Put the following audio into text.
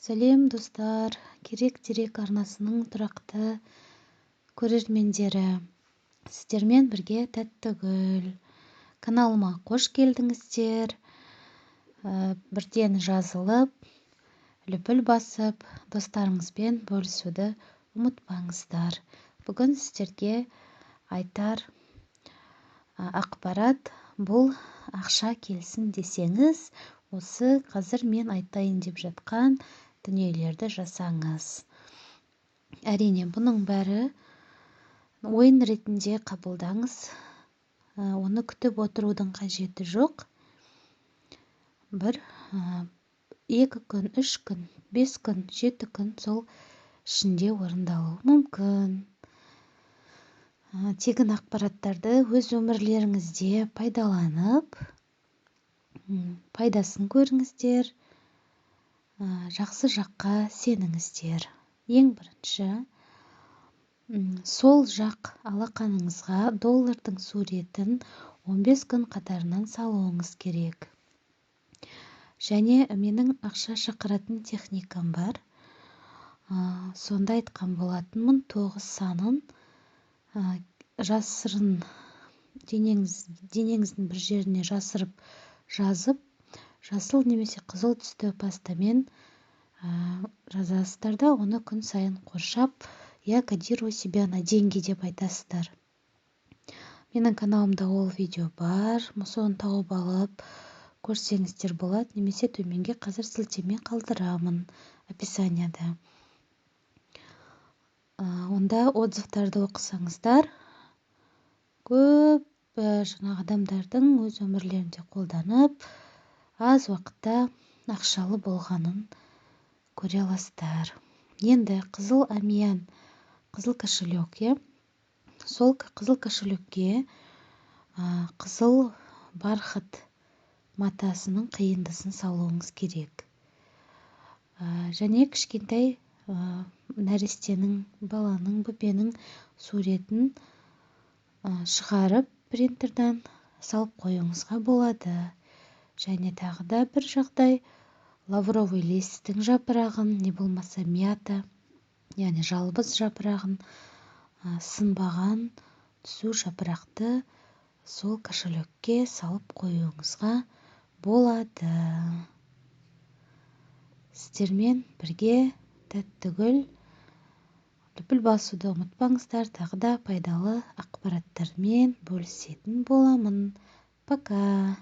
Сәлем достар, керек дерек арнасының тұрақты көрермендері. Сіздермен бірге Тәттігүл. Каналыма қош келдіңіздер. Бірден жазылып, лүпіл басып, достарыңызбен бөлісуді ұмытпаңыздар. Бүгін сіздерге айтар ақпарат бұл ақша келсін десеңіз, осы қазір мен айтайын деп жатқан дүниелерді жасаңыз. Әрине, бұның бәрі ойын ретінде қабылдаңыз. Оны күтіп отырудың қажеті жоқ. 2 күн, 3 күн, 5 күн, 7 күн сол ішінде орындалуы мүмкін. Тегін ақпараттарды өз өмірлеріңізде пайдаланып, пайдасын көріңіздер, жақсы жаққа сеніңіздер. Ең бірінші, сол жақ алақаныңызға доллардың суретін 15 күн қатарынан салуыңыз керек. Және менің ақша шақыратын техникам бар. Сонда айтқан болатынмын, 9 санын жасырын денеңіздің бір жеріне жасырып жазып, жасыл немесе қызыл түсті пастамен жазасыздар да, оны күн сайын қоршап, я кодирую себя на деньги деп айтасыздар. Менің каналымда ол видео бар, соны тауып алып көрсеңіздер болады, немесе төменге қазір сілтеме қалдырамын описанияда. Онда отзывтарды оқысаңыздар, көп адамдардың өз өмірлерінде қолданып, аз уақытта ақшалы болғанын көре аласыздар. Енді қызыл әмиян, қызыл кошелек, сол қызыл кошелекке қызыл бархат матасының қиындысын салуыңыз керек. Және кішкентай нәрестенің, баланың, бөпенің суретін шығарып принтерден салып қоюыңызға болады. Және тағы да бір жағдай, лавровый листің жапырағын, не болмаса мята, яғни жалбыз жапырағын, сынбаған түсу жапырақты сол кошелекке салып қоюыңызға болады. Сіздермен бірге Тәттігүл. Лүпіл басуды ұмытпаңыздар, тағы да пайдалы ақпараттармен бөлісетін боламын. Пока!